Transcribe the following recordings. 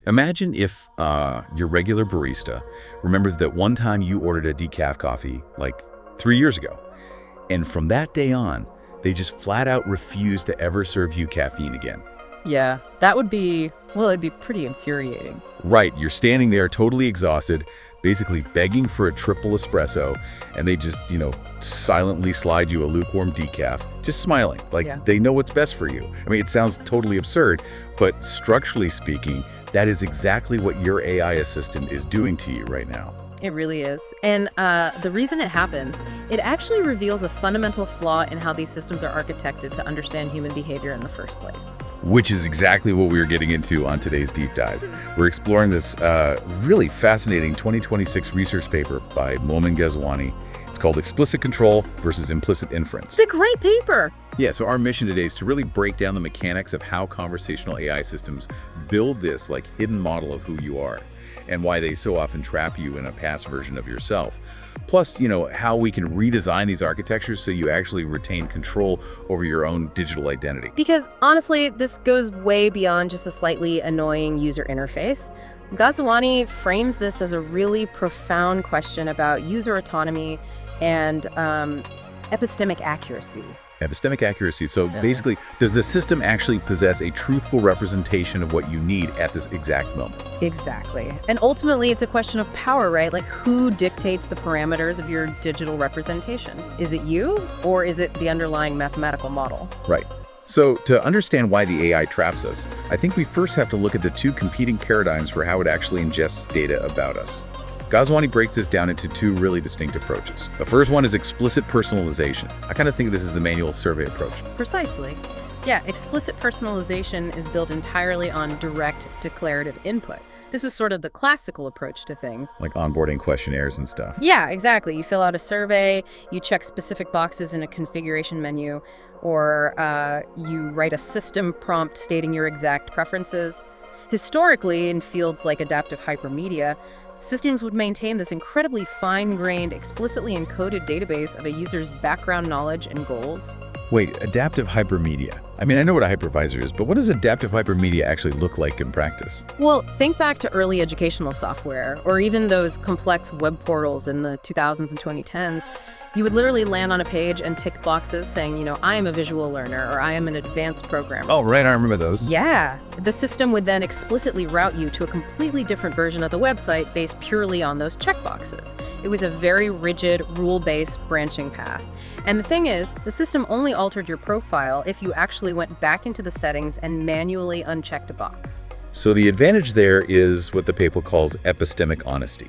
Imagine if your regular barista remembered that one time you ordered a decaf coffee like 3 years ago, and from that day on, they just flat out refused to ever serve you caffeine again. Yeah, that would be, well, it'd be pretty infuriating. Right, you're standing there totally exhausted, basically begging for a triple espresso, and they just, silently slide you a lukewarm decaf, just smiling, like Yeah. they know what's best for you. I mean, it sounds totally absurd, but structurally speaking, that is exactly what your AI assistant is doing to you right now. It really is. And the reason it happens, it actually reveals a fundamental flaw in how these systems are architected to understand human behavior in the first place. Which is exactly what we're getting into on today's Deep Dive. We're exploring this really fascinating 2026 research paper by Momen Ghazouani. It's called Explicit Control versus Implicit Inference. It's a great paper. Yeah, so our mission today is to really break down the mechanics of how conversational AI systems build this hidden model of who you are, and why they so often trap you in a past version of yourself. Plus, how we can redesign these architectures so you actually retain control over your own digital identity. Because honestly, this goes way beyond just a slightly annoying user interface. Ghazouani frames this as a really profound question about user autonomy and epistemic accuracy. Epistemic accuracy. So basically, does the system actually possess a truthful representation of what you need at this exact moment? Exactly. And ultimately, it's a question of power, right? Like, who dictates the parameters of your digital representation? Is it you, or is it the underlying mathematical model? Right. So to understand why the AI traps us, I think we first have to look at the two competing paradigms for how it actually ingests data about us. Ghazouani breaks this down into two really distinct approaches. The first one is explicit personalization. I kind of think this is the manual survey approach. Precisely. Yeah, explicit personalization is built entirely on direct declarative input. This was sort of the classical approach to things. Like onboarding questionnaires and stuff. Yeah, exactly. You fill out a survey, you check specific boxes in a configuration menu, or you write a system prompt stating your exact preferences. Historically, in fields like adaptive hypermedia, systems would maintain this incredibly fine-grained, explicitly encoded database of a user's background knowledge and goals. Wait, adaptive hypermedia. I mean, I know what a hypervisor is, but what does adaptive hypermedia actually look like in practice? Well, think back to early educational software, or even those complex web portals in the 2000s and 2010s. You would literally land on a page and tick boxes saying, I am a visual learner, or I am an advanced programmer. Oh, right, I remember those. Yeah. The system would then explicitly route you to a completely different version of the website based purely on those checkboxes. It was a very rigid, rule-based branching path. And the thing is, the system only altered your profile if you actually went back into the settings and manually unchecked a box. So the advantage there is what the paper calls epistemic honesty.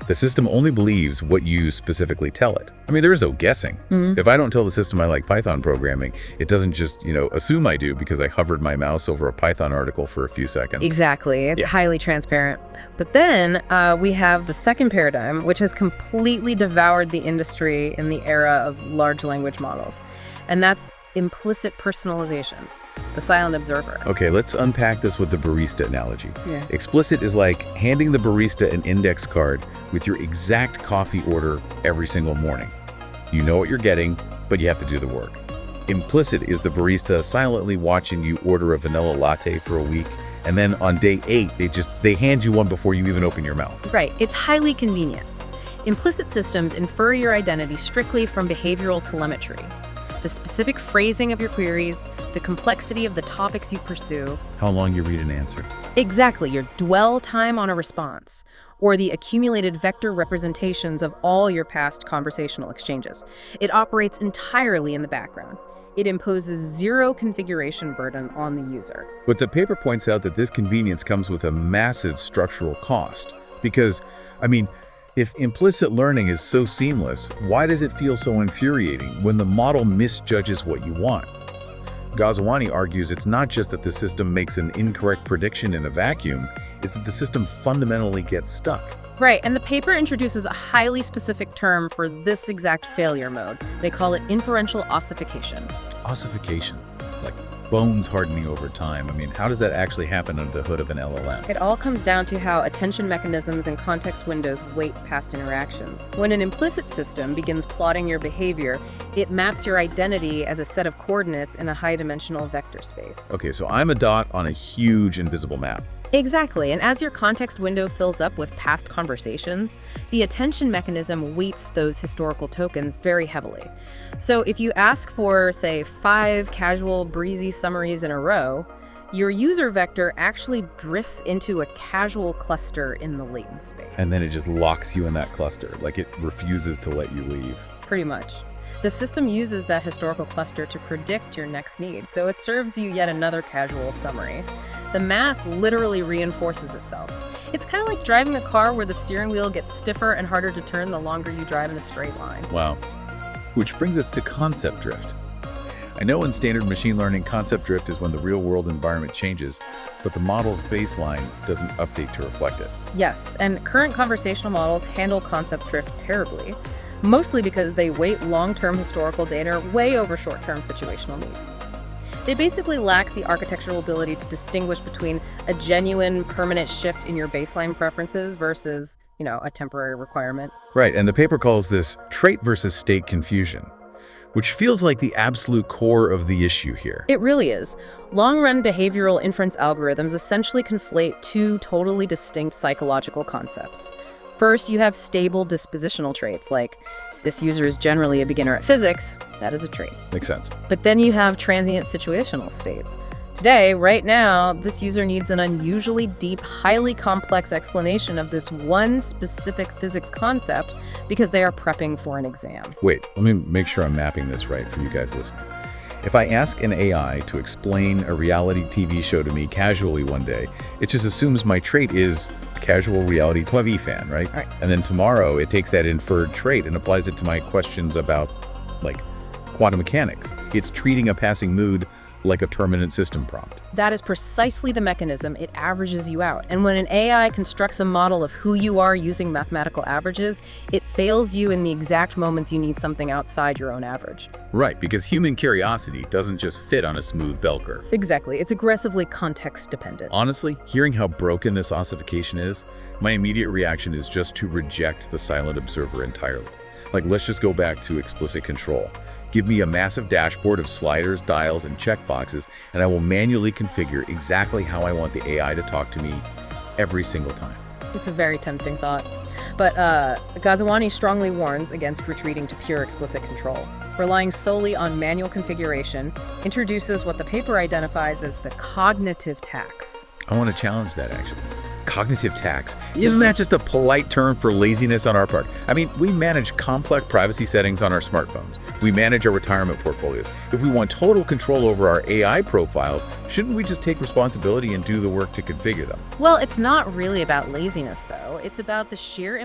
The system only believes what you specifically tell it. I mean, there is no guessing. If I don't tell the system I like Python programming, it doesn't just, assume I do because I hovered my mouse over a Python article for a few seconds. Exactly. It's highly transparent. But then we have the second paradigm, which has completely devoured the industry in the era of large language models. And that's implicit personalization, the silent observer. Okay, let's unpack this with the barista analogy. Yeah. Explicit is like handing the barista an index card with your exact coffee order every single morning. You know what you're getting, but you have to do the work. Implicit is the barista silently watching you order a vanilla latte for a week, and then on day 8, they hand you one before you even open your mouth. Right. It's highly convenient. Implicit systems infer your identity strictly from behavioral telemetry. The specific phrasing of your queries, the complexity of the topics you pursue. How long you read an answer. Exactly, your dwell time on a response, or the accumulated vector representations of all your past conversational exchanges. It operates entirely in the background. It imposes zero configuration burden on the user. But the paper points out that this convenience comes with a massive structural cost. Because, if implicit learning is so seamless, why does it feel so infuriating when the model misjudges what you want? Ghazouani argues it's not just that the system makes an incorrect prediction in a vacuum, it's that the system fundamentally gets stuck. Right, and the paper introduces a highly specific term for this exact failure mode. They call it inferential ossification. Ossification, like bones hardening over time. How does that actually happen under the hood of an LLM? It all comes down to how attention mechanisms and context windows weight past interactions. When an implicit system begins plotting your behavior, it maps your identity as a set of coordinates in a high-dimensional vector space. Okay, so I'm a dot on a huge invisible map. Exactly, and as your context window fills up with past conversations, the attention mechanism weights those historical tokens very heavily. So if you ask for, say, 5 casual, breezy summaries in a row, your user vector actually drifts into a casual cluster in the latent space. And then it just locks you in that cluster, like it refuses to let you leave. Pretty much. The system uses that historical cluster to predict your next need, so it serves you yet another casual summary. The math literally reinforces itself. It's kind of like driving a car where the steering wheel gets stiffer and harder to turn the longer you drive in a straight line. Wow. Which brings us to concept drift. I know in standard machine learning, concept drift is when the real-world environment changes, but the model's baseline doesn't update to reflect it. Yes, and current conversational models handle concept drift terribly, mostly because they weight long-term historical data way over short-term situational needs. They basically lack the architectural ability to distinguish between a genuine, permanent shift in your baseline preferences versus, a temporary requirement. Right, and the paper calls this trait versus state confusion, which feels like the absolute core of the issue here. It really is. Long-run behavioral inference algorithms essentially conflate two totally distinct psychological concepts. First, you have stable dispositional traits, like this user is generally a beginner at physics. That is a trait. Makes sense. But then you have transient situational states. Today, right now, this user needs an unusually deep, highly complex explanation of this one specific physics concept because they are prepping for an exam. Wait, let me make sure I'm mapping this right for you guys listening. If I ask an AI to explain a reality TV show to me casually one day, it just assumes my trait is casual reality TV fan, right? Right. And then tomorrow it takes that inferred trait and applies it to my questions about, like, quantum mechanics. It's treating a passing mood like a permanent system prompt. That is precisely the mechanism. It averages you out. And when an AI constructs a model of who you are using mathematical averages, it fails you in the exact moments you need something outside your own average. Right, because human curiosity doesn't just fit on a smooth bell curve. Exactly. It's aggressively context dependent. Honestly, hearing how broken this ossification is, my immediate reaction is just to reject the silent observer entirely. Like, let's just go back to explicit control. Give me a massive dashboard of sliders, dials, and checkboxes, and I will manually configure exactly how I want the AI to talk to me every single time. It's a very tempting thought. But Ghazouani strongly warns against retreating to pure explicit control. Relying solely on manual configuration introduces what the paper identifies as the cognitive tax. I want to challenge that, actually. Cognitive tax. Isn't that just a polite term for laziness on our part? I mean, we manage complex privacy settings on our smartphones. We manage our retirement portfolios. If we want total control over our AI profiles, shouldn't we just take responsibility and do the work to configure them? Well, it's not really about laziness, though. It's about the sheer